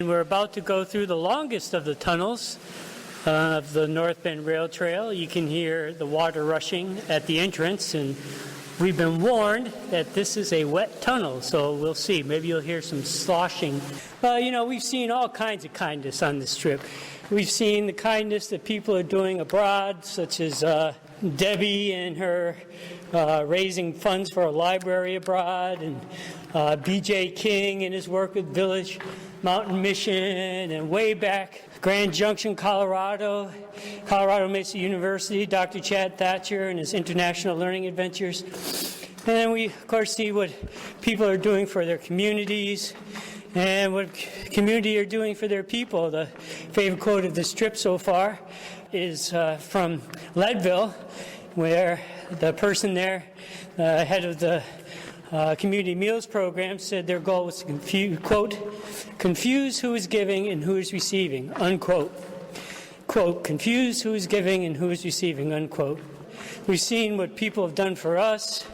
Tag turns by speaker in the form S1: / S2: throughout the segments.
S1: We're about to go through the longest of the tunnels of the North Bend Rail Trail. You can hear the water rushing at the entrance, and we've been warned that this is a wet tunnel, so we'll see. Maybe you'll hear some sloshing. We've seen all kinds of kindness on this trip. We've seen the kindness that people are doing abroad, such as Debbie and her raising funds for a library abroad, and B.J. King and his work with Village Mountain Mission, and way back, Grand Junction, Colorado Mesa University, Dr. Chad Thatcher and his international learning adventures. And then we, of course, see what people are doing for their communities and what community are doing for their people. The favorite quote of this trip so far is from Leadville, where the person there, head of the community meals program, said their goal was to confuse who is giving and who is receiving, unquote. Quote, confuse who is giving and who is receiving, unquote. We've seen what people have done for us,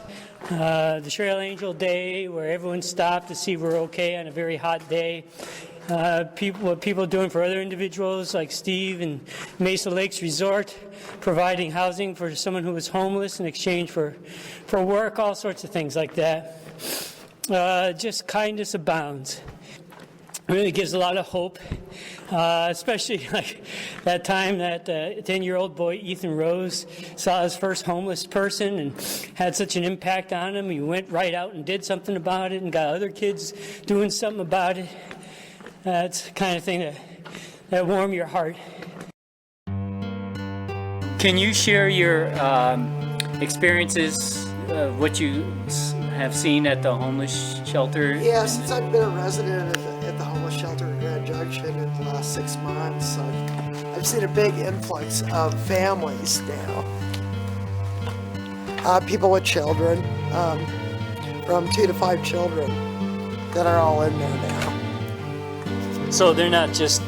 S1: the Trail Angel Day, where everyone stopped to see we're okay on a very hot day. What people are doing for other individuals like Steve and Mesa Lakes Resort, providing housing for someone who was homeless in exchange for work, all sorts of things like that. Just kindness abounds. It really gives a lot of hope, especially like that time that 10-year-old boy Ethan Rose saw his first homeless person and had such an impact on him. He went right out and did something about it and got other kids doing something about it. It's the kind of thing that warm your heart. Can you share your experiences of what you have seen at the homeless shelter?
S2: Yeah, since I've been a resident at the homeless shelter in Grand Junction in the last 6 months, I've seen a big influx of families now. People with children, from 2 to 5 children that are all in there now.
S1: So they're not just,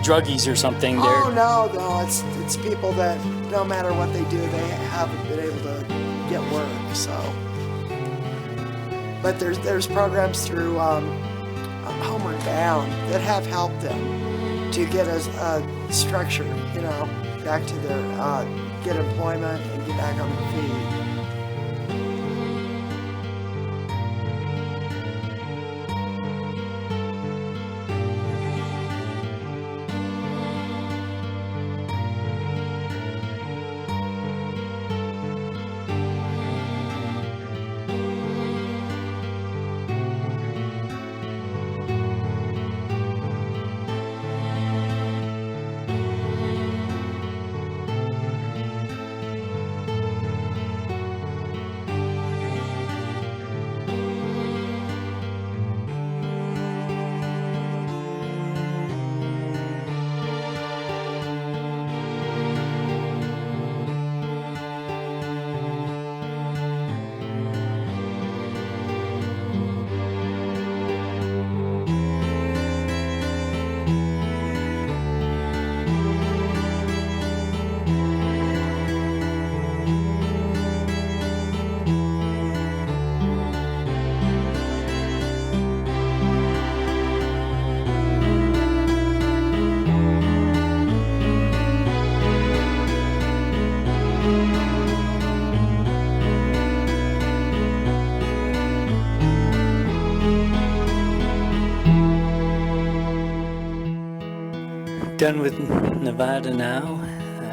S1: druggies or something.
S2: Oh, no, it's people that no matter what they do, they haven't been able to get work, so. But there's programs through Homeward Bound that have helped them to get a structure, back to their, get employment and get back on their feet.
S1: Done with Nevada now.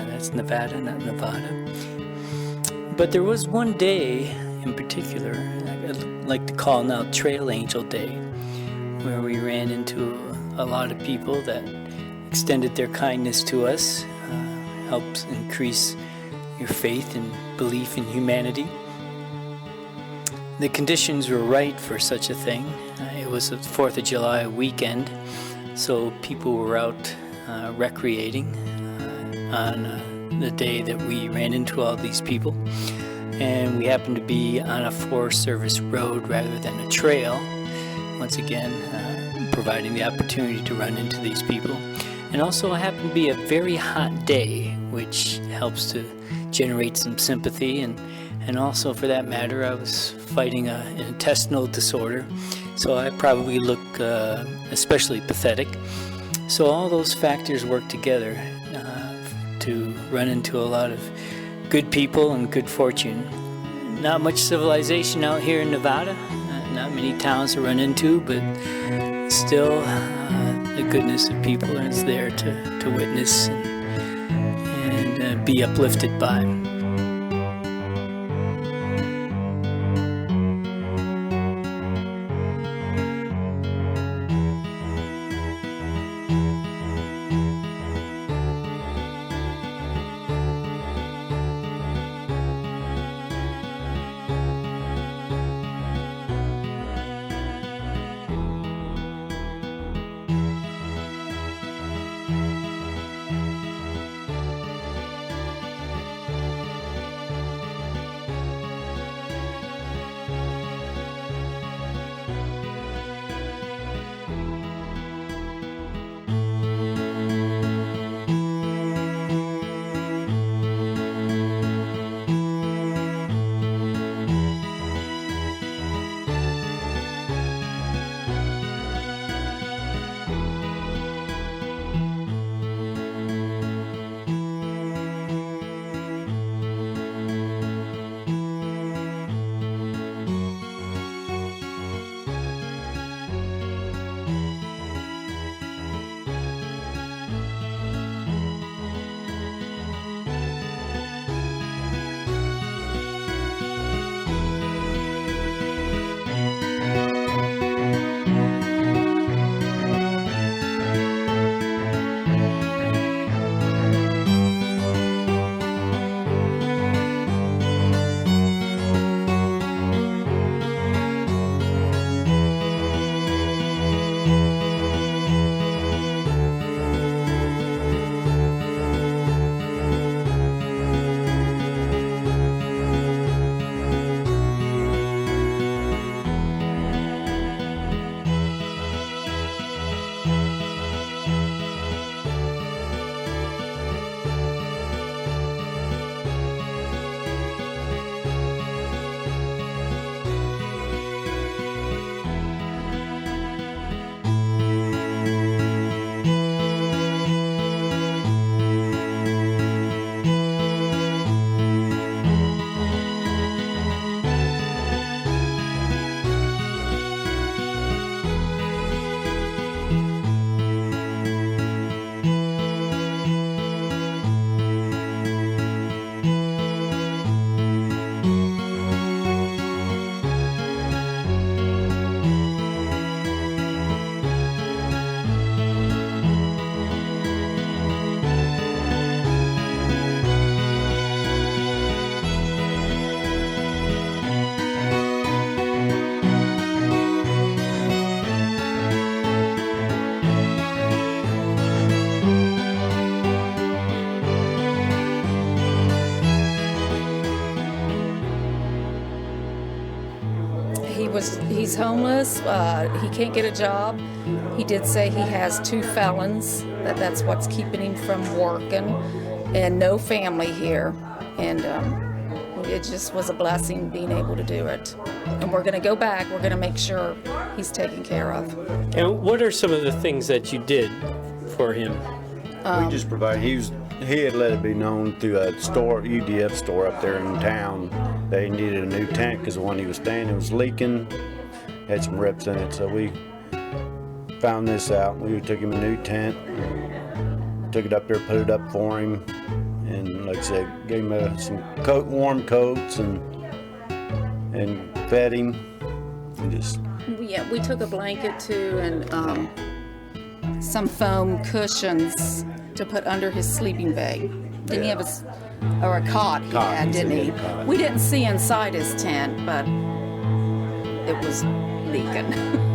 S1: That's Nevada, not Nevada. But there was one day in particular I'd like to call now Trail Angel Day, where we ran into a lot of people that extended their kindness to us, helps increase your faith and belief in humanity. The conditions were right for such a thing. It was a 4th of July weekend, so people were out recreating on the day that we ran into all these people. And we happened to be on a Forest Service road rather than a trail, once again providing the opportunity to run into these people. And also it happened to be a very hot day, which helps to generate some sympathy. And also, for that matter, I was fighting an intestinal disorder,
S3: So I probably look especially pathetic. So all those factors work together to run into a lot of good people and good fortune. Not much civilization out here in Nevada, not many towns to run into, but still the goodness of people is there to witness and be uplifted by.
S4: He's homeless. He can't get a job. He did say he has 2 felons. That's what's keeping him from working, and no family here. And it just was a blessing being able to do it. And we're going to go back. We're going to make sure he's taken care of.
S5: And what are some of the things that you did for him?
S6: We just provided. He had let it be known through a store, UDF store up there in town. They needed a new tent because the one he was staying in was leaking, had some rips in it. So we found this out. We took him a new tent, took it up there, put it up for him, and like I said, gave him some warm coats and fed him. And just
S4: Yeah, we took a blanket too, and some foam cushions to put under his sleeping bag. Didn't he have a cot he
S6: Cot,
S4: had,
S6: he
S4: didn't
S6: said he
S4: he?
S6: had a cot.
S4: We didn't see inside his tent, but it was leaking.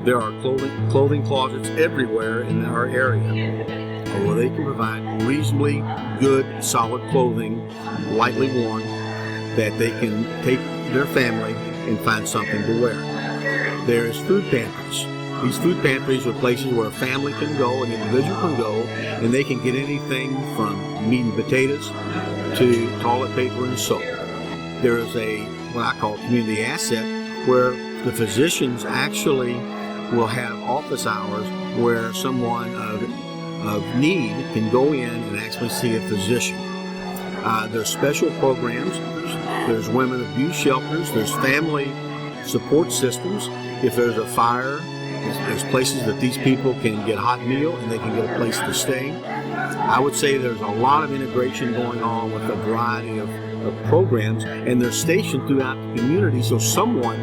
S7: There are clothing closets everywhere in our area where they can provide reasonably good, solid clothing, lightly worn, that they can take their family and find something to wear. There's food pantries. These food pantries are places where a family can go, an individual can go, and they can get anything from meat and potatoes to toilet paper and soap. There is what I call community asset, where the physicians actually will have office hours where someone of need can go in and actually see a physician. There's special programs. There's women abuse shelters. There's family support systems. If there's a fire, there's places that these people can get a hot meal and they can get a place to stay. I would say there's a lot of integration going on with a variety of programs, and they're stationed throughout the community so someone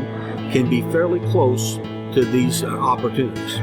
S7: can be fairly close to these opportunities.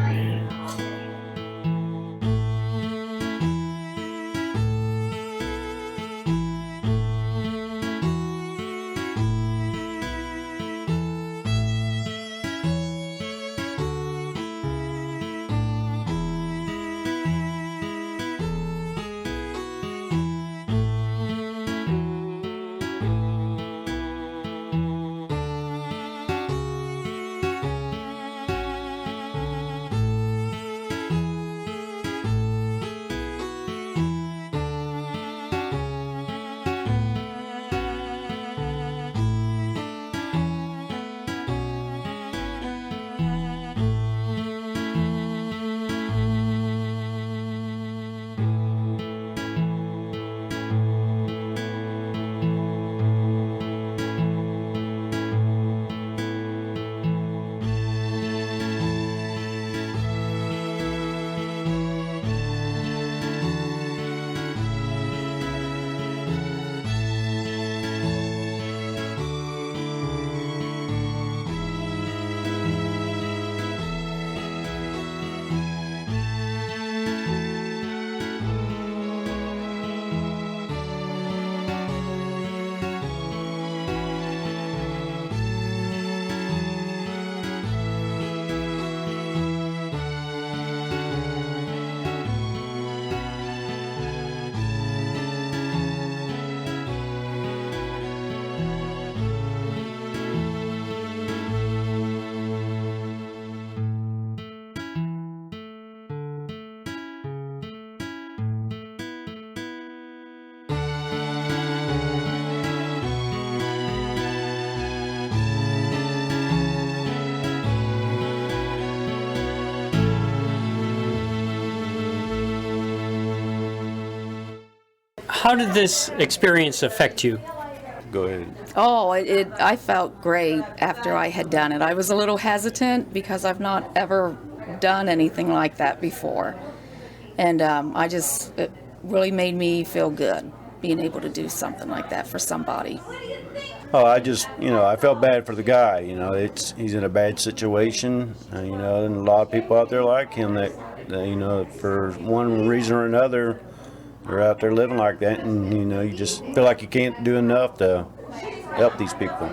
S5: How did this experience affect you?
S6: Go ahead.
S4: Oh, I felt great after I had done it. I was a little hesitant because I've not ever done anything like that before. And it really made me feel good, being able to do something like that for somebody.
S6: Oh, I felt bad for the guy. He's in a bad situation. And a lot of people out there like him that for one reason or another, they're out there living like that, and you just feel like you can't do enough to help these people.